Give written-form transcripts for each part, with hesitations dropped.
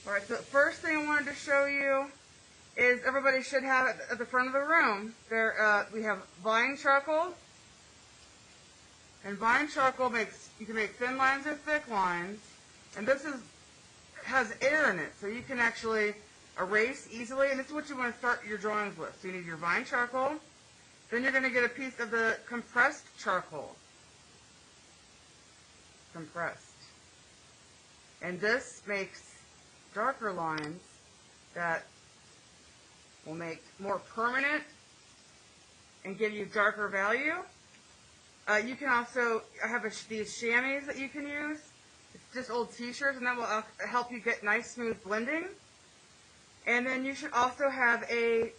Alright, so the first thing I wanted to show you is everybody should have at the front of the room. We have vine charcoal. And vine charcoal you can make thin lines or thick lines. And this has air in it, so you can actually erase easily. And this is what you want to start your drawings with. So you need your vine charcoal. Then you're going to get a piece of the compressed charcoal. Compressed. And this makes darker lines that will make more permanent and give you darker value. You can also, I have these chamois that you can use. It's just old t-shirts, and that will help you get nice smooth blending. And then you should also have a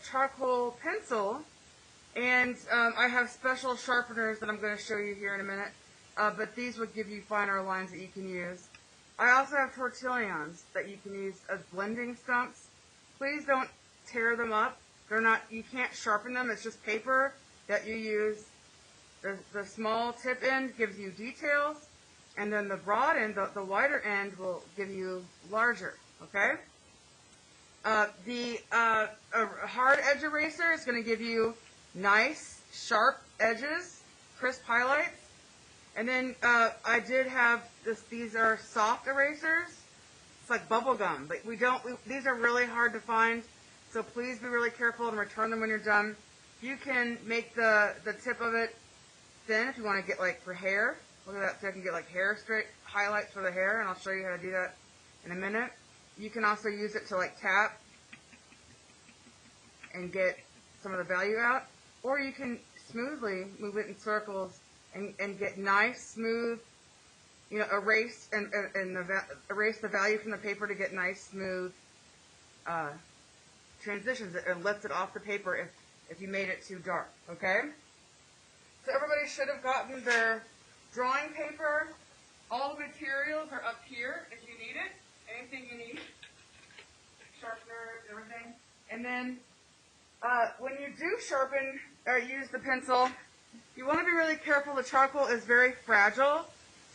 charcoal pencil, and I have special sharpeners that I'm going to show you here in a minute, but these would give you finer lines that you can use. I also have tortillons that you can use as blending stumps. Please don't tear them up. You can't sharpen them. It's just paper that you use. The small tip end gives you details, and then the broad end, the wider end, will give you larger, okay? The hard edge eraser is going to give you nice, sharp edges, crisp highlights. And then I did have these are soft erasers. It's like bubble gum, but these are really hard to find, so please be really careful and return them when you're done. You can make the tip of it thin if you want to get like for hair. Look at that, so I can get like hair straight highlights for the hair, and I'll show you how to do that in a minute. You can also use it to like tap and get some of the value out, or you can smoothly move it in circles and get nice, smooth, erase erase the value from the paper to get nice, smooth transitions. It lifts it off the paper if you made it too dark, okay? So everybody should have gotten their drawing paper. All the materials are up here if you need it. Anything you need. Sharpeners, everything. And then when you do sharpen or use the pencil, you want to be really careful. The charcoal is very fragile,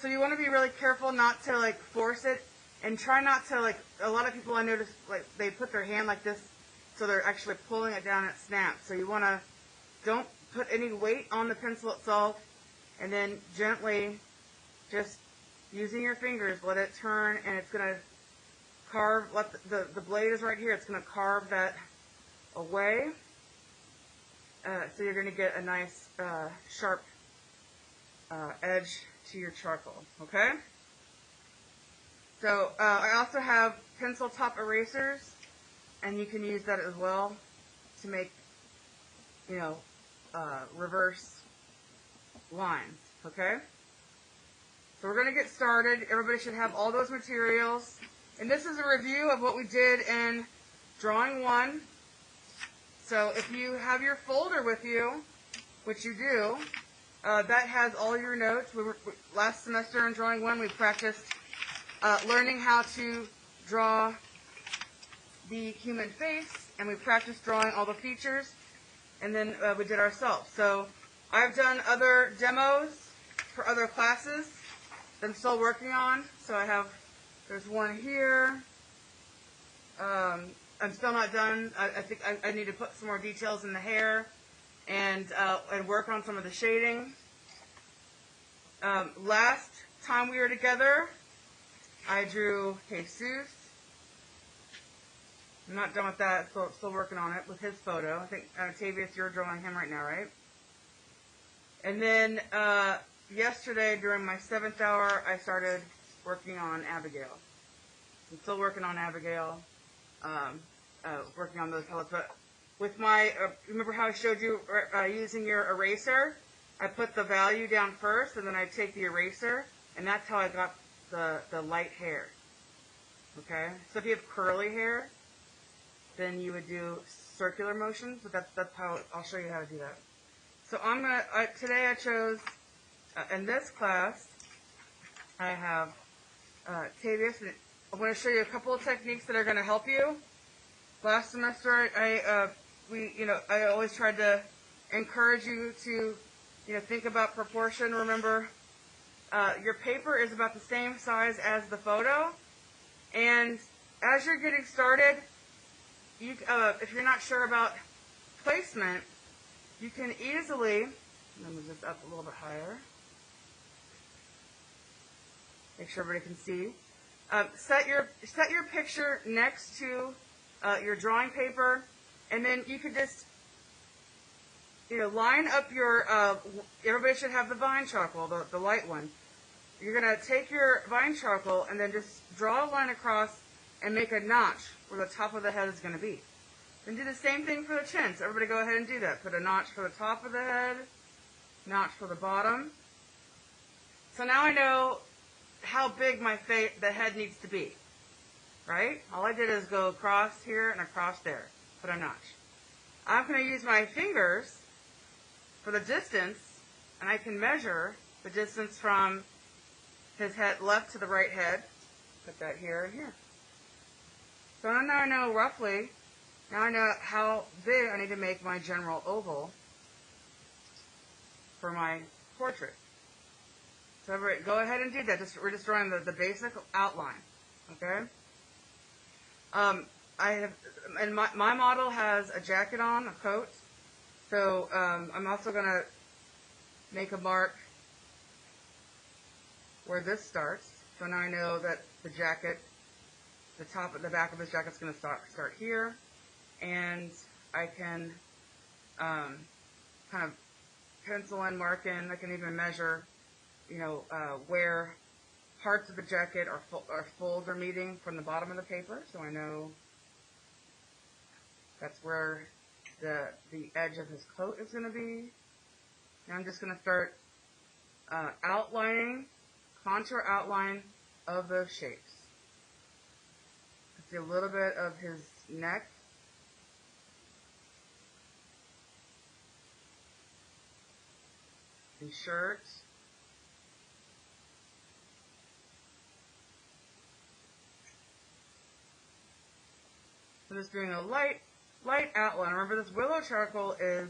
so you want to be really careful not to like force it, and try not to like. A lot of people I notice like they put their hand like this, so they're actually pulling it down and it snaps. So you want to don't put any weight on the pencil itself, and then gently, just using your fingers, let it turn, and it's gonna carve. Let the blade is right here. It's gonna carve that away. So you're going to get a nice sharp edge to your charcoal, okay? So I also have pencil top erasers, and you can use that as well to make, reverse lines, okay? So we're going to get started. Everybody should have all those materials. And this is a review of what we did in Drawing 1. So if you have your folder with you, which you do, that has all your notes. Last semester in Drawing 1, we practiced learning how to draw the human face, and we practiced drawing all the features, and then we did ourselves. So I've done other demos for other classes that I'm still working on. So there's one here. I'm still not done. I think I need to put some more details in the hair and work on some of the shading. Last time we were together, I drew Jesus. I'm not done with that. Still working on it with his photo. I think, Tavious, you're drawing him right now, right? And then yesterday, during my 7th hour, I started working on Abigail. I'm still working on Abigail. Working on those palettes, but with my, remember how I showed you using your eraser? I put the value down first, and then I take the eraser, and that's how I got the light hair. Okay? So if you have curly hair, then you would do circular motions, but that's how, I'll show you how to do that. So today I chose, in this class, I have Tavious, and I'm going to show you a couple of techniques that are going to help you. Last semester, I always tried to encourage you to, think about proportion. Remember, your paper is about the same size as the photo, And as you're getting started, if you're not sure about placement, you can easily, let me move this up a little bit higher, make sure everybody can see. Set your picture next to your drawing paper, and then you can just line up your. Everybody should have the vine charcoal, the light one. You're gonna take your vine charcoal and then just draw a line across and make a notch where the top of the head is gonna be. Then do the same thing for the chin. So everybody go ahead and do that. Put a notch for the top of the head, notch for the bottom. So now I know how big the head needs to be, right? All I did is go across here and across there, put a notch. I'm going to use my fingers for the distance, and I can measure the distance from his head left to the right head. Put that here and here. So now I know roughly, now I know how big I need to make my general oval for my portrait. So everybody, go ahead and do that. We're just drawing the basic outline, okay? And my model has a jacket on, a coat. So I'm also going to make a mark where this starts. So now I know that the jacket, the back of his jacket is going to start here, and I can kind of pencil in, mark in. I can even measure, where parts of the jacket or folds are meeting from the bottom of the paper, so I know that's where the edge of his coat is going to be. Now I'm just going to start outlining, contour outline of those shapes. See a little bit of his neck. His shirt. I'm just doing a light outline. Remember, this willow charcoal is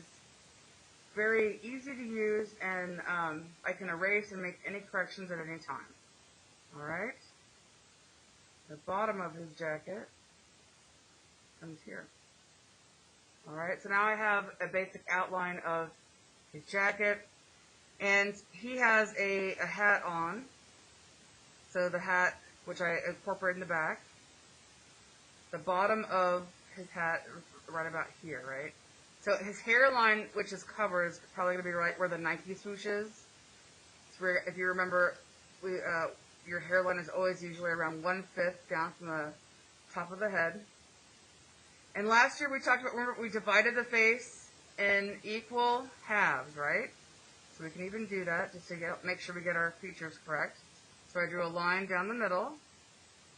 very easy to use, and I can erase and make any corrections at any time. All right? The bottom of his jacket comes here. All right, so now I have a basic outline of his jacket, and he has a hat on. So the hat, which I incorporate in the back, the bottom of his hat is right about here, right? So his hairline, which is covered, is probably going to be right where the Nike swoosh is. It's where, if you remember, your hairline is always usually around 1/5 down from the top of the head. And last year we talked about, remember, we divided the face in equal halves, right? So we can even do that just to make sure we get our features correct. So I drew a line down the middle,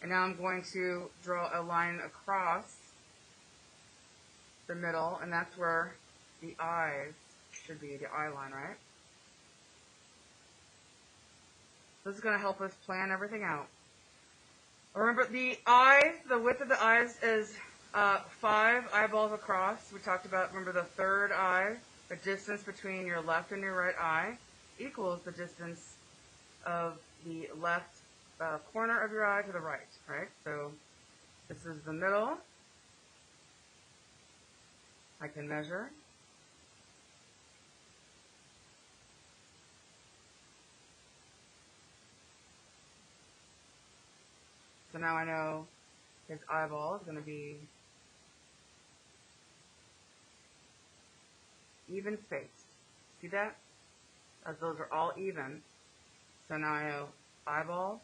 and now I'm going to draw a line across the middle, and that's where the eyes should be, the eye line, right? This is going to help us plan everything out. Remember, the width of the eyes is 5 eyeballs across. We talked about, remember, the third eye, the distance between your left and your right eye equals the distance of the left corner of your eye to the right, right? So this is the middle. I can measure. So now I know his eyeball is going to be even spaced. See that? As those are all even. So now I know eyeball.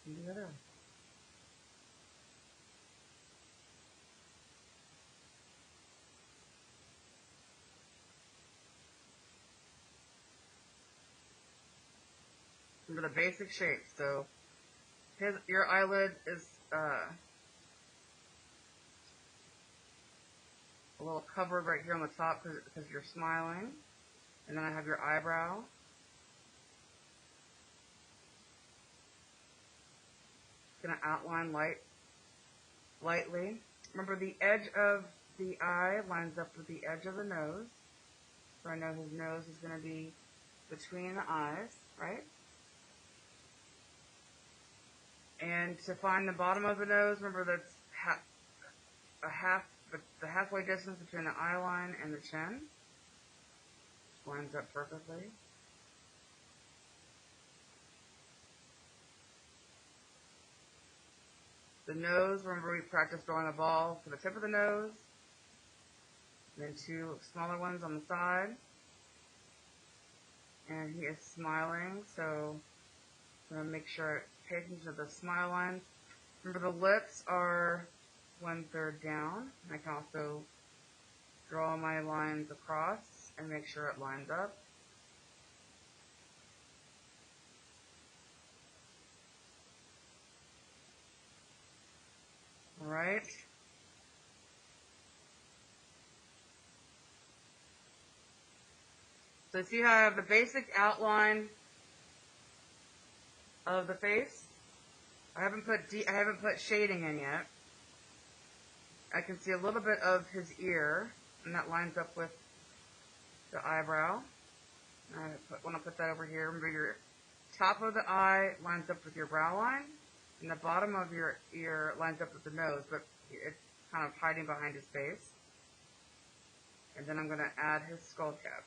And the other. Remember the basic shape. So your eyelid is a little covered right here on the top because you're smiling. And then I have your eyebrow. Going to outline lightly. remember the edge of the eye lines up with the edge of the nose. So I know his nose is going to be between the eyes, right? And to find the bottom of the nose, remember that's the halfway distance between the eye line and the chin. Lines up perfectly. The nose, remember we practiced drawing a ball for the tip of the nose. And then two smaller ones on the side. And he is smiling, so I'm going to make sure I pay attention to the smile lines. Remember the lips are 1/3 down. I can also draw my lines across and make sure it lines up. Alright. So see how I have the basic outline of the face? I haven't put shading in yet. I can see a little bit of his ear, and that lines up with the eyebrow. I want to put that over here. Remember, your top of the eye lines up with your brow line, and the bottom of your ear lines up with the nose, but it's kind of hiding behind his face. And then I'm going to add his skull cap.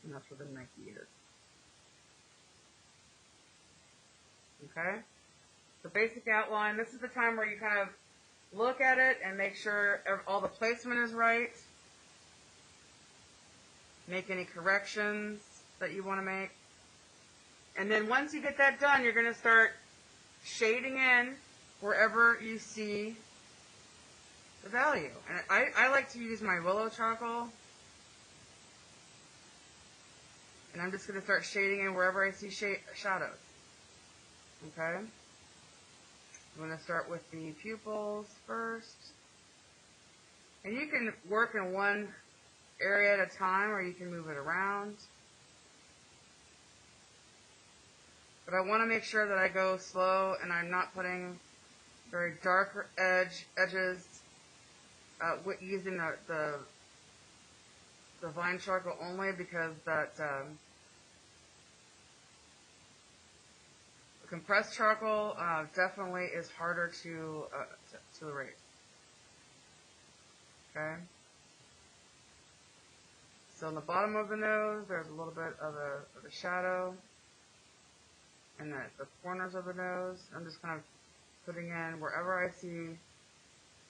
And that's where the Nike is. Okay? The basic outline, this is the time where you kind of look at it and make sure all the placement is right. Make any corrections that you want to make. And then once you get that done, you're going to start shading in wherever you see the value. And I like to use my willow charcoal. And I'm just going to start shading in wherever I see shadows. Okay? I'm going to start with the pupils first. And you can work in one area at a time, or you can move it around. But I want to make sure that I go slow and I'm not putting very dark edges using the vine charcoal only, because that compressed charcoal definitely is harder to erase. Okay? So on the bottom of the nose, there's a little bit of a shadow. And the corners of the nose, I'm just kind of putting in wherever I see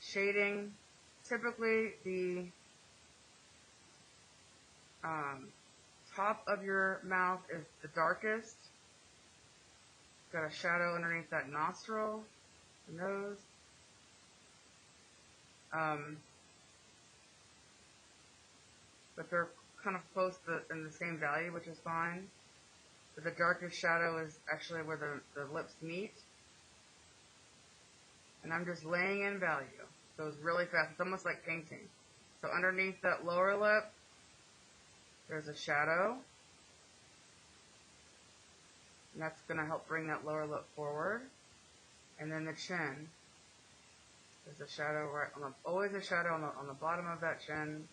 shading. Typically, the top of your mouth is the darkest. Got a shadow underneath that nostril, the nose. But they're kind of close in the same value, which is fine. But the darkest shadow is actually where the lips meet. And I'm just laying in value. So it's really fast. It's almost like painting. So underneath that lower lip, there's a shadow. And that's going to help bring that lower lip forward. And then the chin. There's a shadow right always a shadow on the bottom of that chin.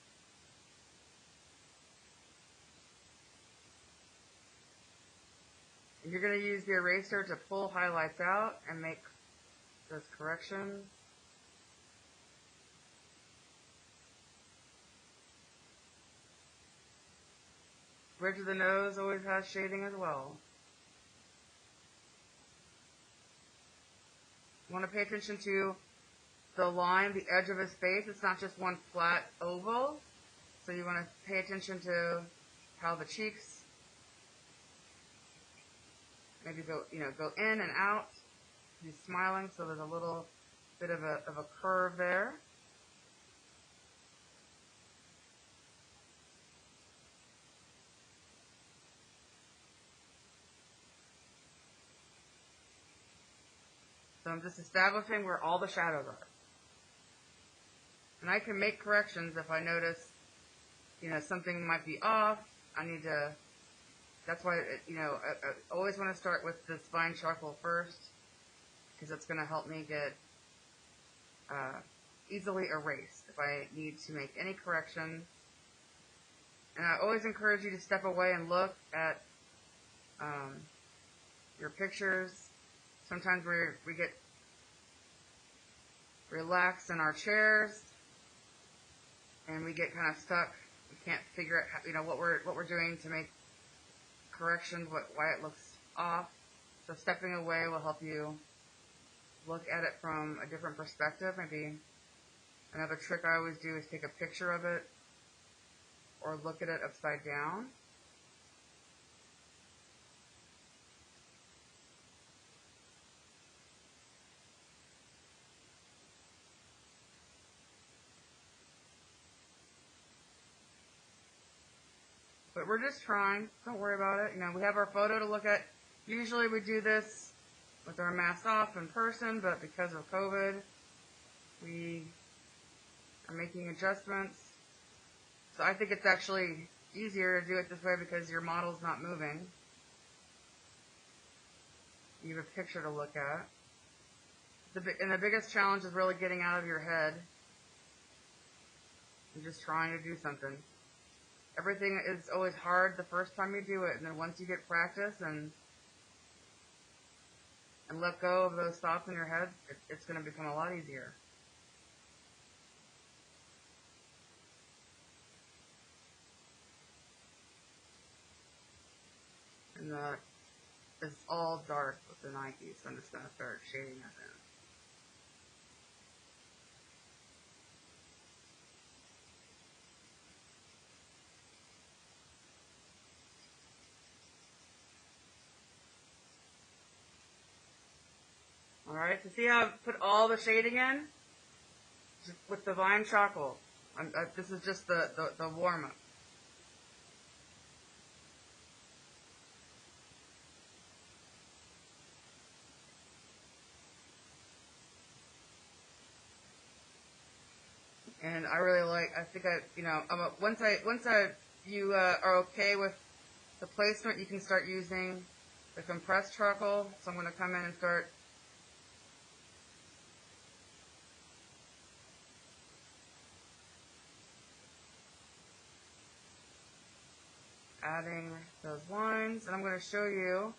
And you're going to use the eraser to pull highlights out and make those corrections. Bridge of the nose always has shading as well. You want to pay attention to the line, the edge of his face. It's not just one flat oval. So you want to pay attention to how the cheeks maybe go in and out. He's smiling, so there's a little bit of a curve there. So I'm just establishing where all the shadows are. And I can make corrections if I notice, something might be off. I need to, that's why, I always want to start with this fine charcoal first, because it's going to help me get easily erased if I need to make any corrections. And I always encourage you to step away and look at your pictures. Sometimes we get relaxed in our chairs, and we get kind of stuck. We can't figure out, what we're doing to make corrections, why it looks off. So stepping away will help you look at it from a different perspective. Maybe another trick I always do is take a picture of it or look at it upside down. But we're just trying. Don't worry about it. We have our photo to look at. Usually we do this with our masks off in person, but because of COVID, we are making adjustments. So I think it's actually easier to do it this way because your model's not moving. You have a picture to look at. And the biggest challenge is really getting out of your head and just trying to do something. Everything is always hard the first time you do it, and then once you get practice and let go of those thoughts in your head, it's going to become a lot easier. And it's all dark with the Nike, so I'm just going to start shading that in. Alright, so see how I've put all the shading in? Just with the Tavious Charcoal. This is just the warm-up. And I really once you are okay with the placement, you can start using the compressed charcoal. So I'm going to come in and start adding those lines, and I'm going to show you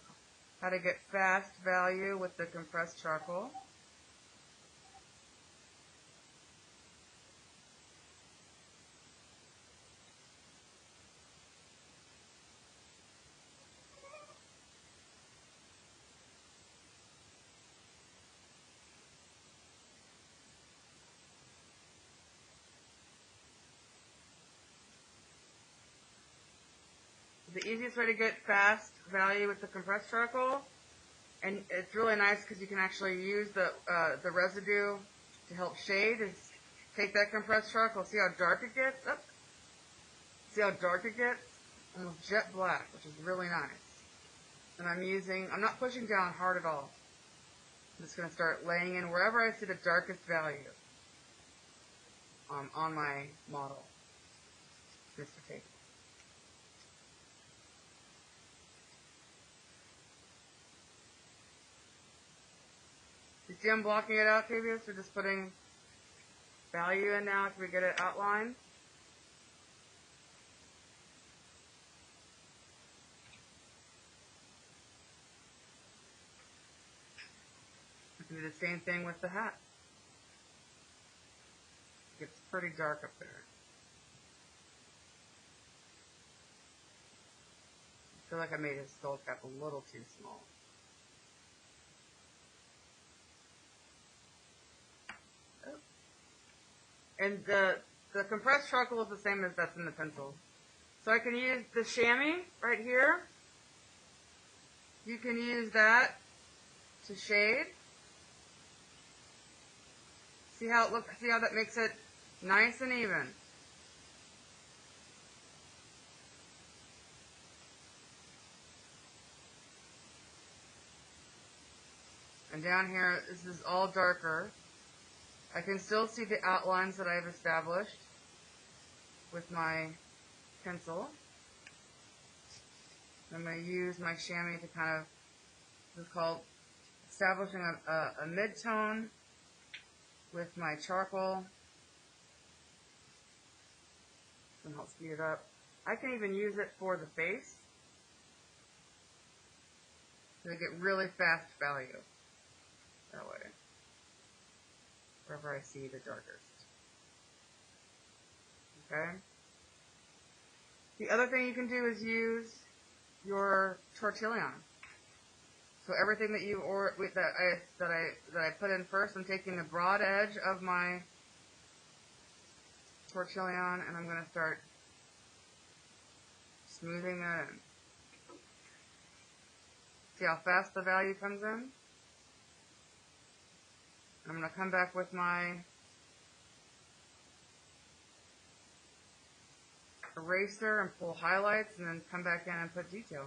how to get fast value with the compressed charcoal. The easiest way to get fast value with the compressed charcoal, and it's really nice because you can actually use the residue to help shade, is take that compressed charcoal, see how dark it gets? See how dark it gets? Almost jet black, which is really nice. And I'm not pushing down hard at all. I'm just going to start laying in wherever I see the darkest value on my model. Just to take. You see I'm blocking it out, Tavious? We're just putting value in now after we get it outlined. We can do the same thing with the hat. It gets pretty dark up there. I feel like I made his skull cap a little too small. And the compressed charcoal is the same as that's in the pencil. So I can use the chamois right here. You can use that to shade. See how it looks? See how that makes it nice and even? And down here, this is all darker. I can still see the outlines that I've established with my pencil. I'm going to use my chamois to kind of, this is called establishing a mid-tone with my charcoal. And help speed it up. I can even use it for the face to get really fast value that way, wherever I see the darkest. Okay? The other thing you can do is use your tortillon. So everything that I put in first, I'm taking the broad edge of my tortillon and I'm going to start smoothing that in. See how fast the value comes in? I'm going to come back with my eraser and pull highlights and then come back in and put detail.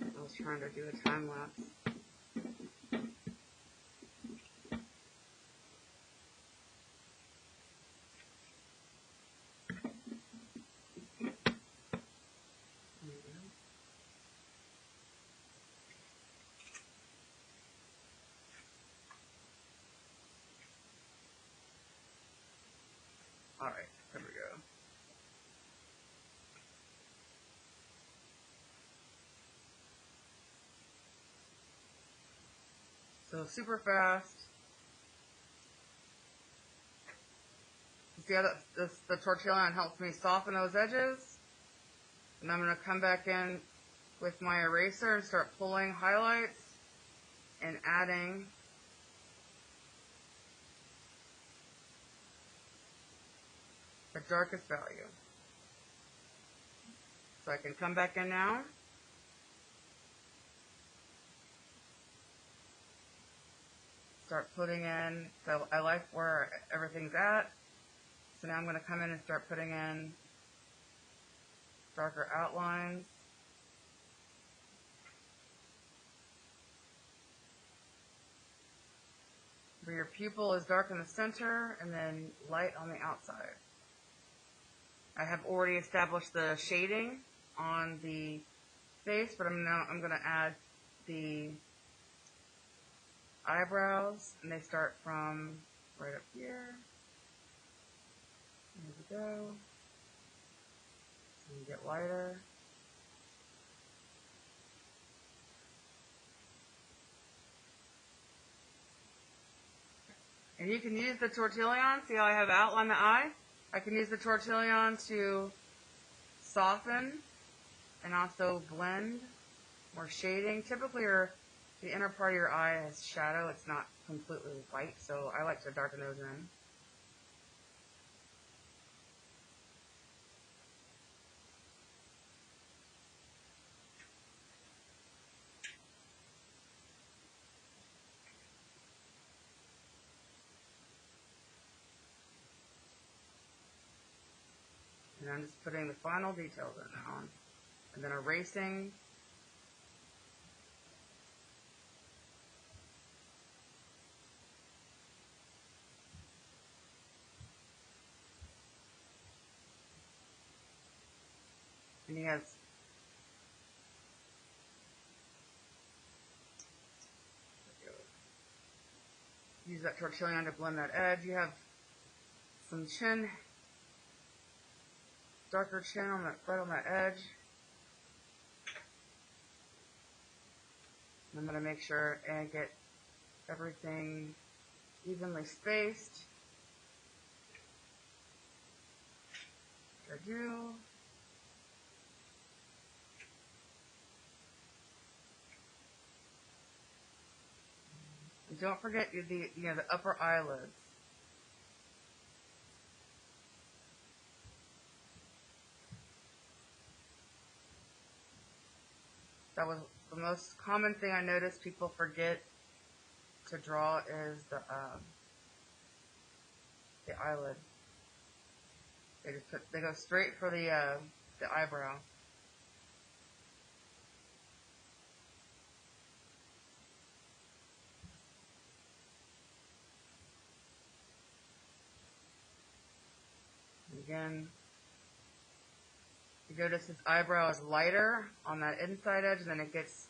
I was trying to do a time lapse. Alright, there we go. So super fast. See how the tortillon helps me soften those edges? And I'm going to come back in with my eraser and start pulling highlights and adding the darkest value. So I can come back in now. Start putting in, so I like where everything's at. So now I'm going to come in and start putting in darker outlines. Where your pupil is dark in the center and then light on the outside. I have already established the shading on the face, but I'm going to add the eyebrows, and they start from right up here. There we go. And get lighter. And you can use the tortillon. See how I have outlined the eye? I can use the tortillon to soften and also blend or shading. Typically, the inner part of your eye has shadow. It's not completely white, so I like to darken those in. And I'm just putting the final details in now. And then erasing. And he has use that tortillon to blend that edge. You have some chin darker chin on that, right on that edge. I'm going to make sure and get everything evenly spaced. Which I do. And don't forget the upper eyelids. That was the most common thing I noticed people forget to draw is the eyelid. They go straight for the eyebrow. Again, you notice his eyebrow is lighter on that inside edge, and then it gets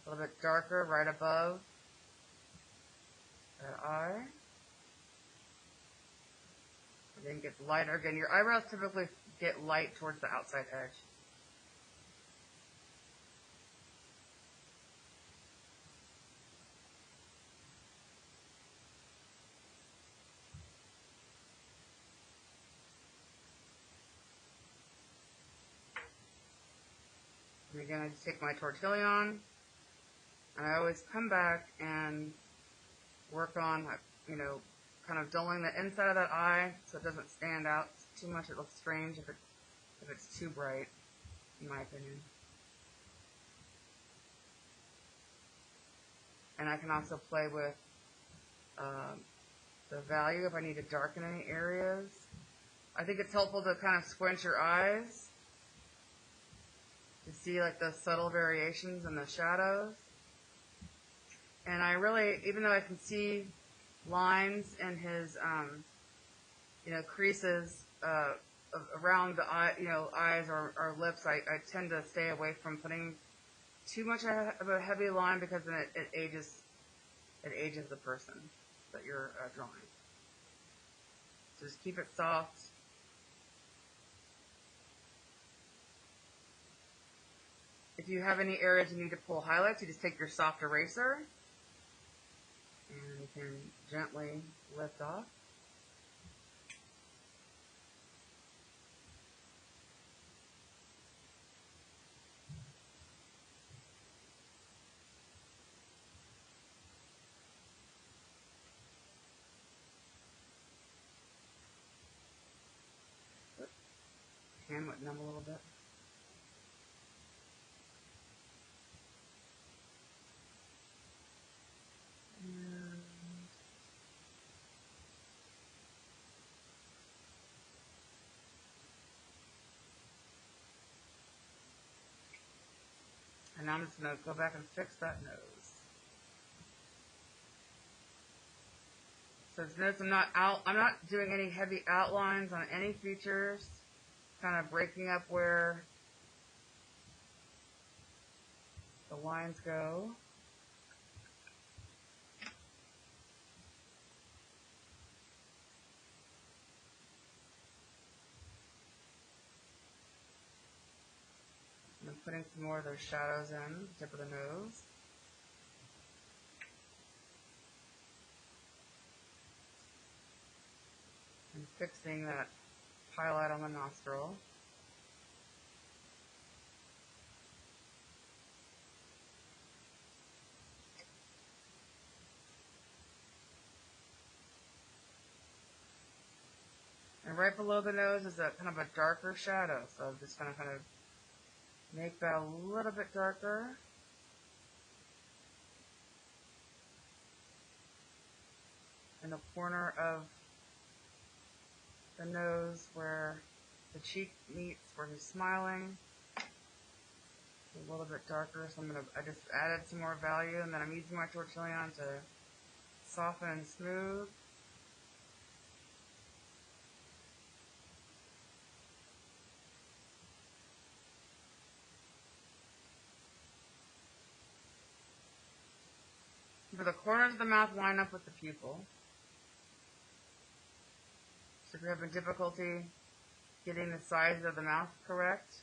a little bit darker right above that eye. And then it gets lighter. Again, your eyebrows typically get light towards the outside edge. And again, I just take my tortillon, and I always come back and work on, kind of dulling the inside of that eye so it doesn't stand out too much. It looks strange if it's too bright, in my opinion. And I can also play with the value if I need to darken any areas. I think it's helpful to kind of squint your eyes to see like the subtle variations in the shadows. And I really, even though I can see lines in his, creases around the eye, eyes or lips, I tend to stay away from putting too much of a heavy line because then it ages the person that you're drawing. So just keep it soft. If you have any areas you need to pull highlights, you just take your soft eraser and you can gently lift off. Hand went numb a little bit. And now I'm just going to go back and fix that nose. So notice I'm not doing any heavy outlines on any features. Kind of breaking up where the lines go. And I'm putting some more of those shadows in the tip of the nose. And fixing that highlight on the nostril. And right below the nose is a kind of a darker shadow. So I'm just going to kind of make that a little bit darker. In the corner of the nose where the cheek meets, where he's smiling. A little bit darker, so I just added some more value, and then I'm using my tortillon to soften and smooth. For the corners of the mouth, line up with the pupil. So if you're having difficulty getting the size of the mouth correct.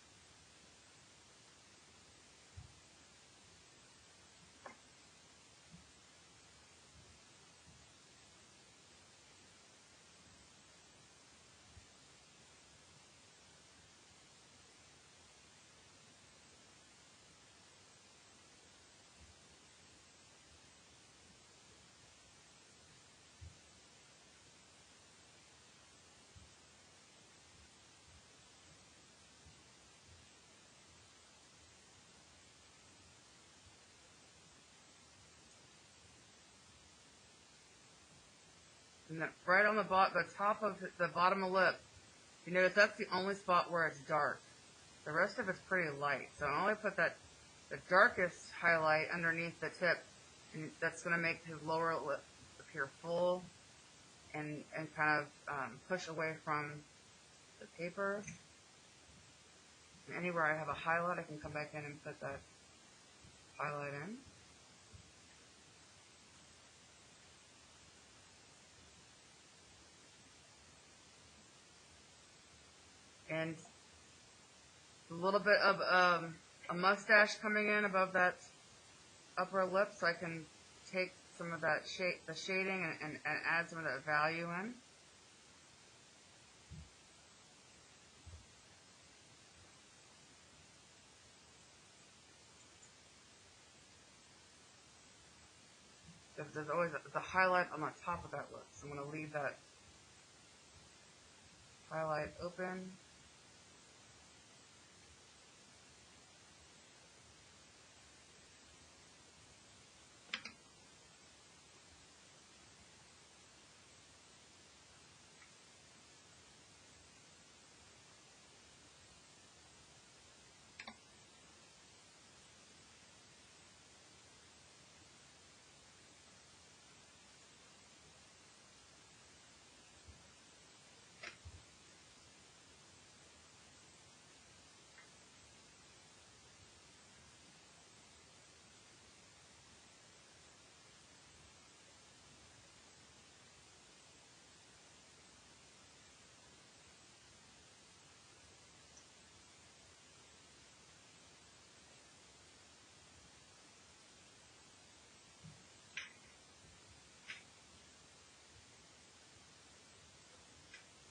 And then right on the top of the bottom of the lip, you notice that's the only spot where it's dark. The rest of it's pretty light. So I only put the darkest highlight underneath the tip, and that's going to make his lower lip appear full and kind of push away from the paper. And anywhere I have a highlight, I can come back in and put that highlight in. And a little bit of a mustache coming in above that upper lip, so I can take some of that the shading and add some of that value in. There's always the highlight on the top of that lip, so I'm going to leave that highlight open.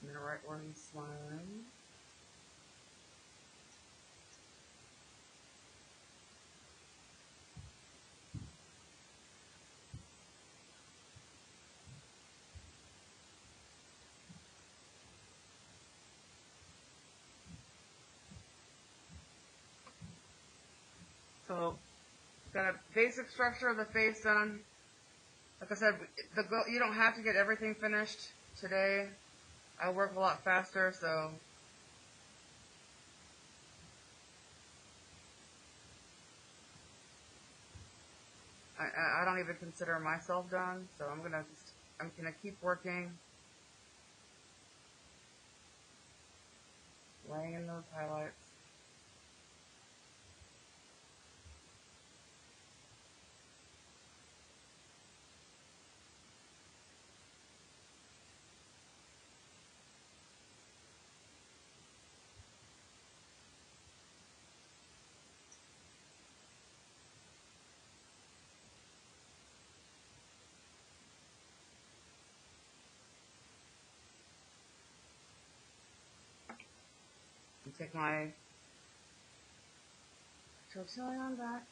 And then right where he's smiling. So, got a basic structure of the face done. Like I said, you don't have to get everything finished today. I work a lot faster, so I don't even consider myself done. So I'm gonna keep working, laying in those highlights. And take my tortilla back.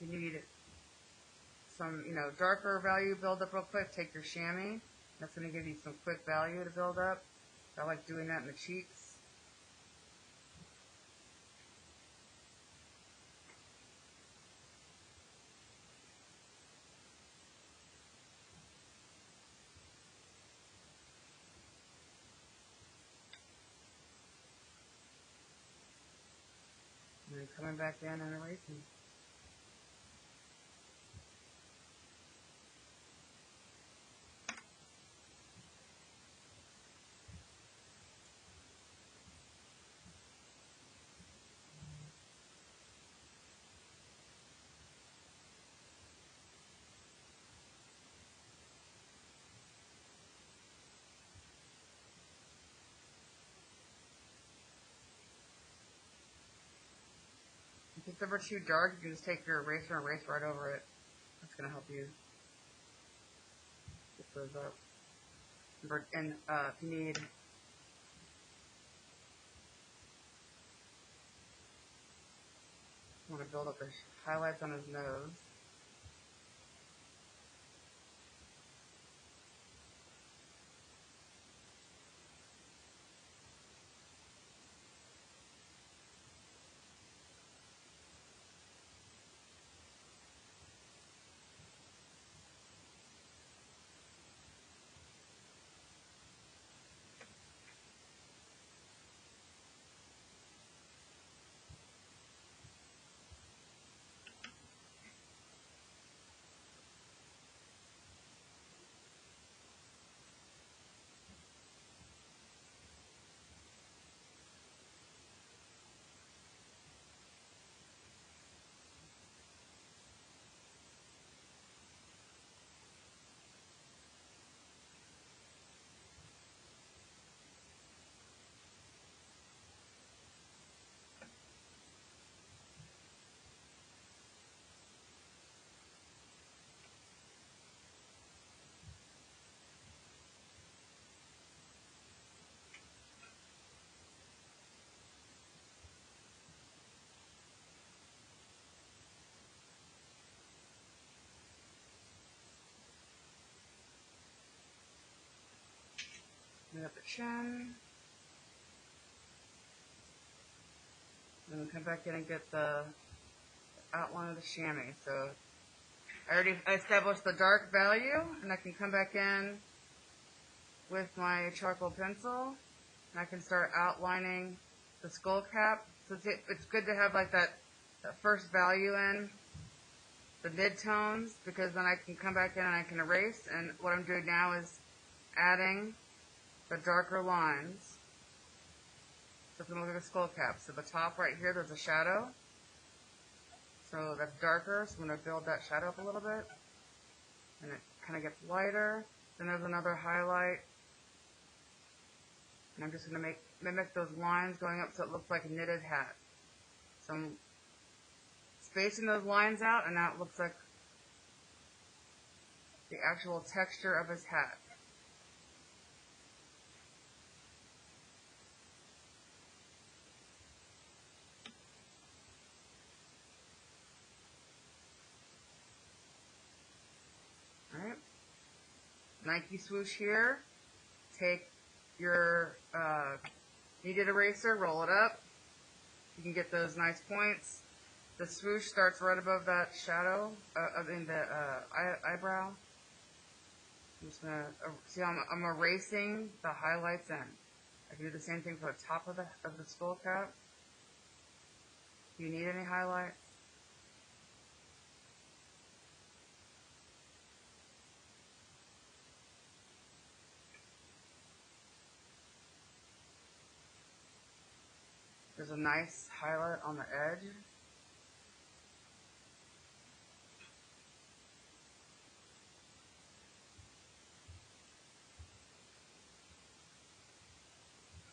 If you need some, darker value build up real quick, take your chamois. That's going to give you some quick value to build up. I like doing that in the cheeks. coming back in and erasing. If it's ever too dark, you can just take your eraser and erase right over it. That's going to help you get those up. And if you need want to build up the highlights on his nose. Clean up the chin. Then we'll come back in and get the outline of the chamois. So I already established the dark value, and I can come back in with my charcoal pencil, and I can start outlining the skull cap. So it's good to have like that first value in the mid-tones, because then I can come back in and I can erase. And what I'm doing now is adding the darker lines. So if we look at the skull cap, so the top right here, there's a shadow. So that's darker, so I'm going to build that shadow up a little bit. And it kind of gets lighter. Then there's another highlight. And I'm just going to mimic those lines going up so it looks like a knitted hat. So I'm spacing those lines out, and now it looks like the actual texture of his hat. Alright, Nike swoosh here. Take your kneaded eraser, roll it up. You can get those nice points. The swoosh starts right above that shadow in the eyebrow. I'm just gonna see how I'm erasing the highlights in. I can do the same thing for the top of the skull cap. Do you need any highlights? There's a nice highlight on the edge.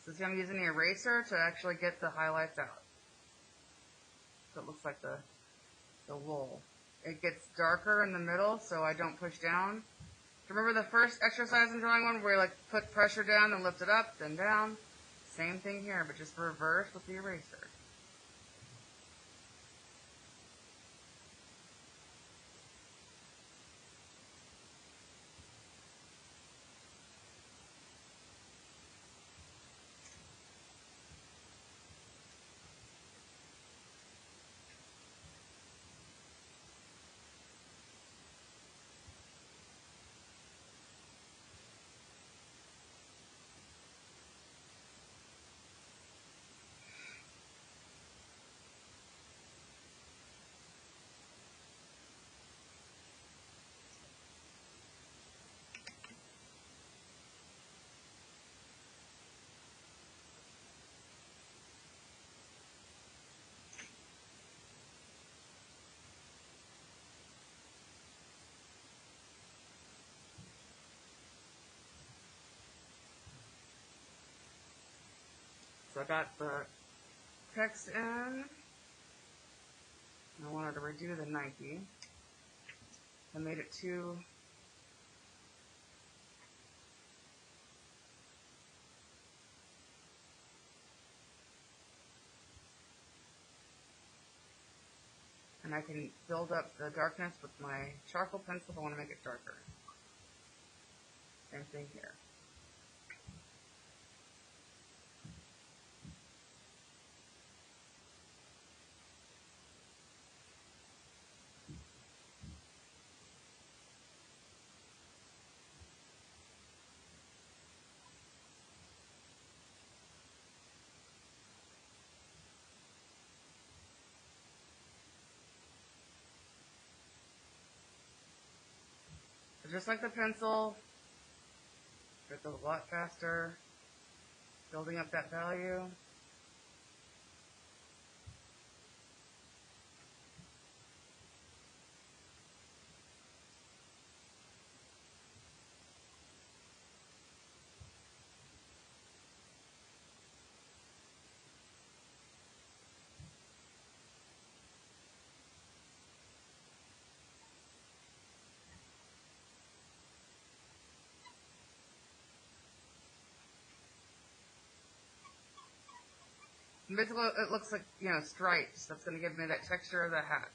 So see, I'm using the eraser to actually get the highlights out. So it looks like the wool. It gets darker in the middle, so I don't push down. Remember the first exercise in drawing one where you like put pressure down and lift it up, then down? Same thing here, but just reverse with the eraser. I got the text in. I wanted to redo the Nike. I made it too. And I can build up the darkness with my charcoal pencil if I want to make it darker. Same thing here. So just like the pencil, it goes a lot faster, building up that value. And basically, it looks like, stripes. That's going to give me that texture of the hat.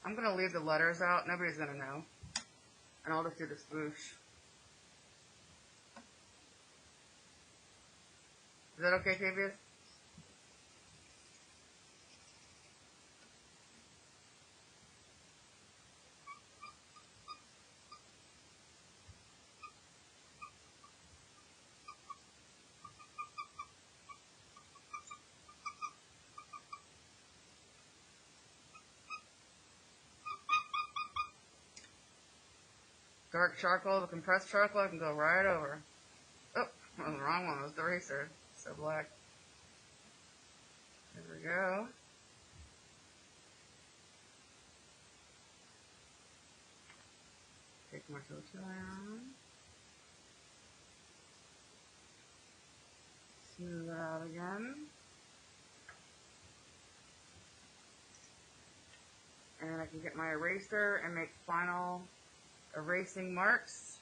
I'm going to leave the letters out. Nobody's going to know. And I'll just do the swoosh. Is that okay, Tavious? Dark charcoal, the compressed charcoal, I can go right over. Oh, that was the wrong one. It was the eraser. So black. There we go. Take my filter on. Smooth it out again. And I can get my eraser and make final erasing marks.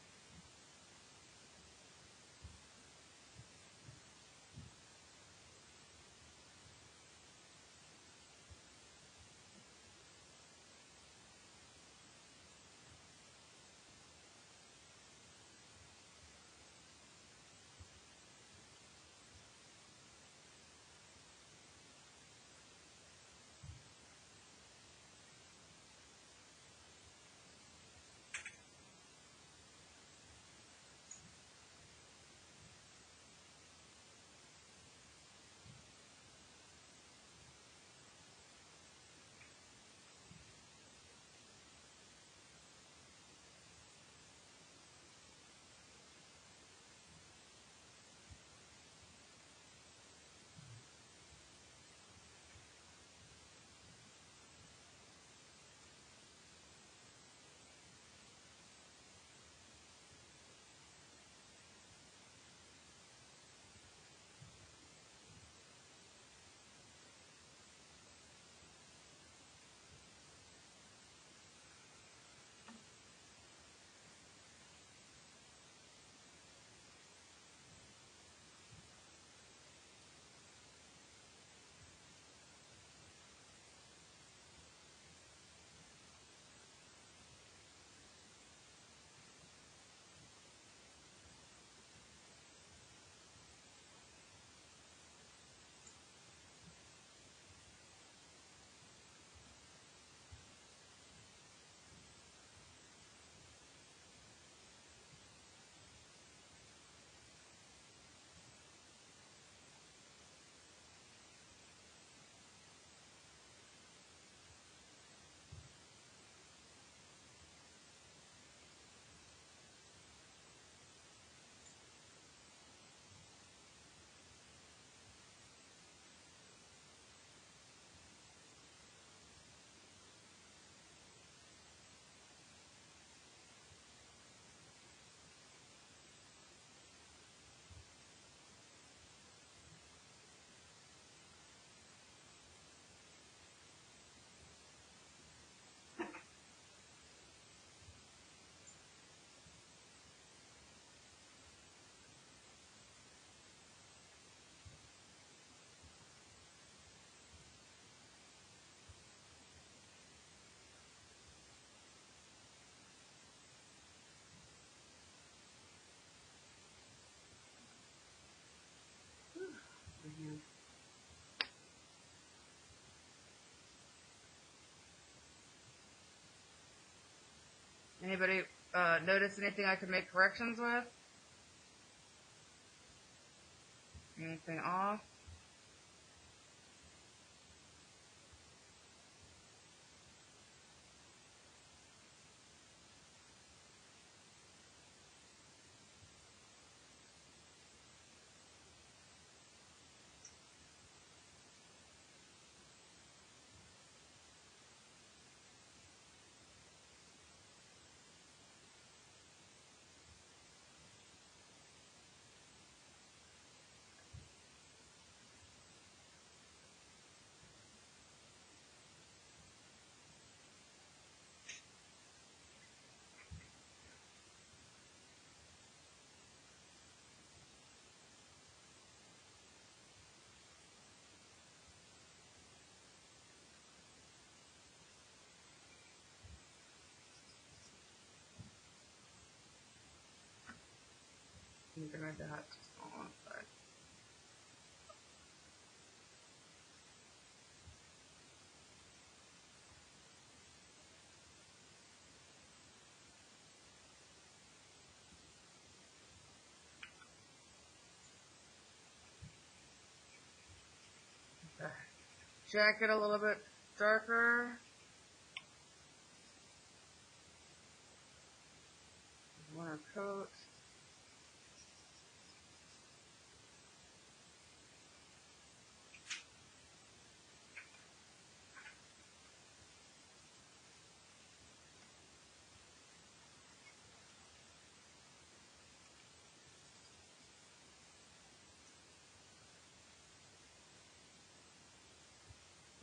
Anybody notice anything I could make corrections with? Anything off? Anything like that? Just on one side. Okay. Jacket a little bit darker. Winter coat.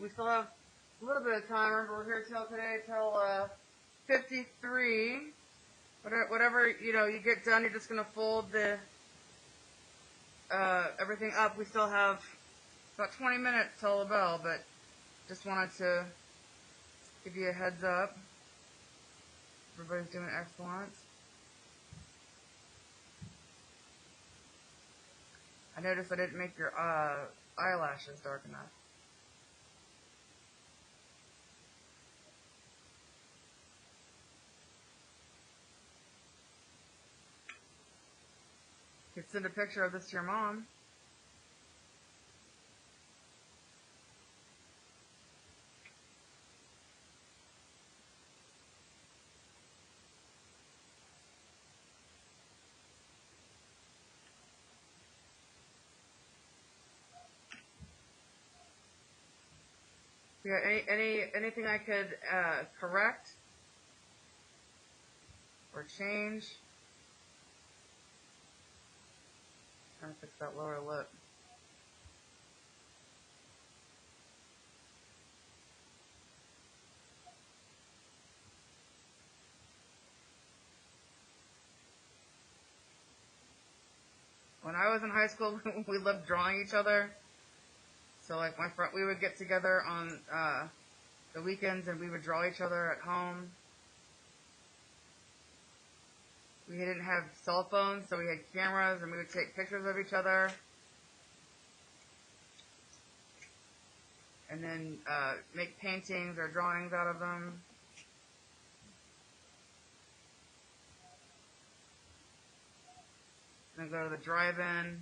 We still have a little bit of time. Remember, we're here till today, till 53. Whatever, you get done, you're just going to fold the everything up. We still have about 20 minutes till the bell, but just wanted to give you a heads up. Everybody's doing excellent. I noticed I didn't make your eyelashes dark enough. You could send a picture of this to your mom. Yeah, anything I could correct or change? Trying to fix that lower lip. When I was in high school, we loved drawing each other. So like we would get together on the weekends and we would draw each other at home. We didn't have cell phones, so we had cameras and we would take pictures of each other. And then make paintings or drawings out of them. And then go to the drive-in,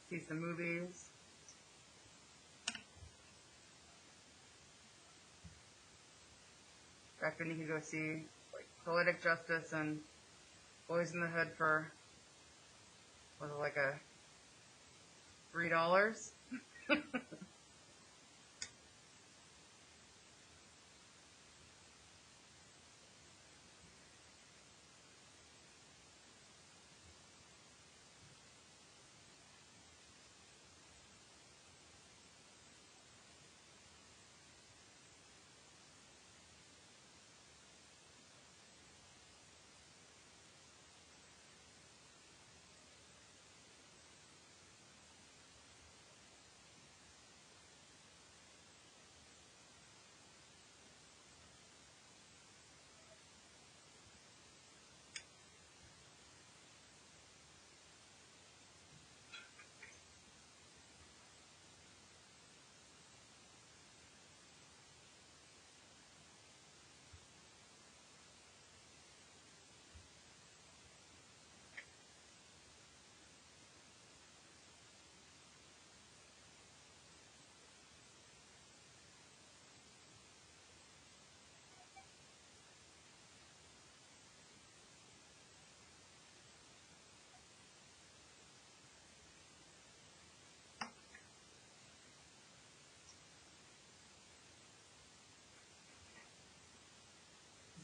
see some movies. Back then you could go see like Poetic Justice and Boys in the Hood for, was it like a $3?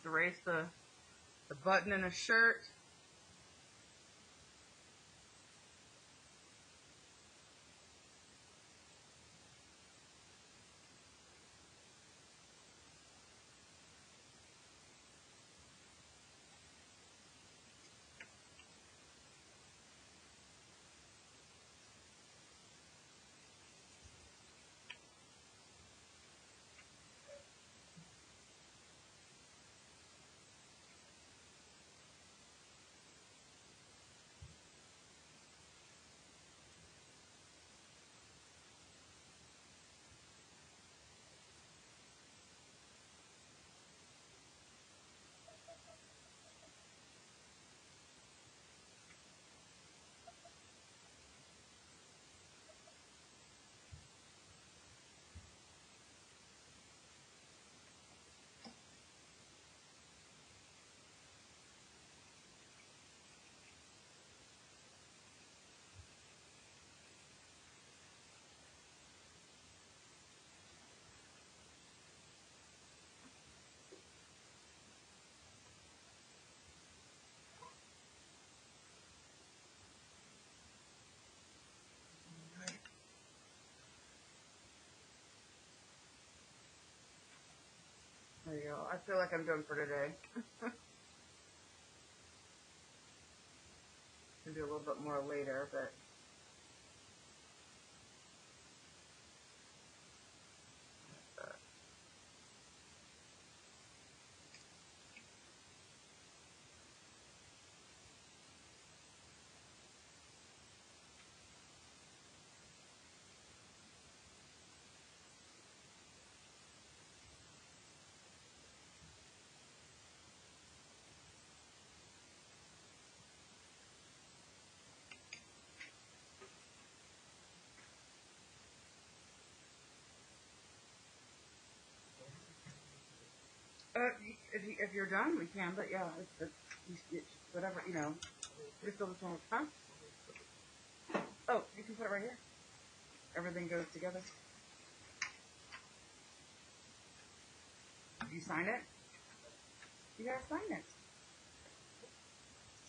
erase the button in a shirt. There you go. I feel like I'm done for today. Can do a little bit more later, but if you're done, we can. But yeah, it's whatever, you know. We fill this one with, huh? Oh, you can put it right here. Everything goes together. You sign it? You gotta sign it.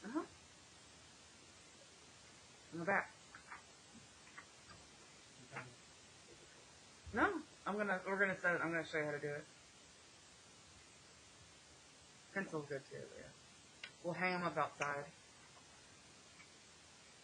Uh-huh. On the back. No, we're gonna set it. I'm gonna show you how to do it. Pencil's good too, yeah. We'll hang them up outside.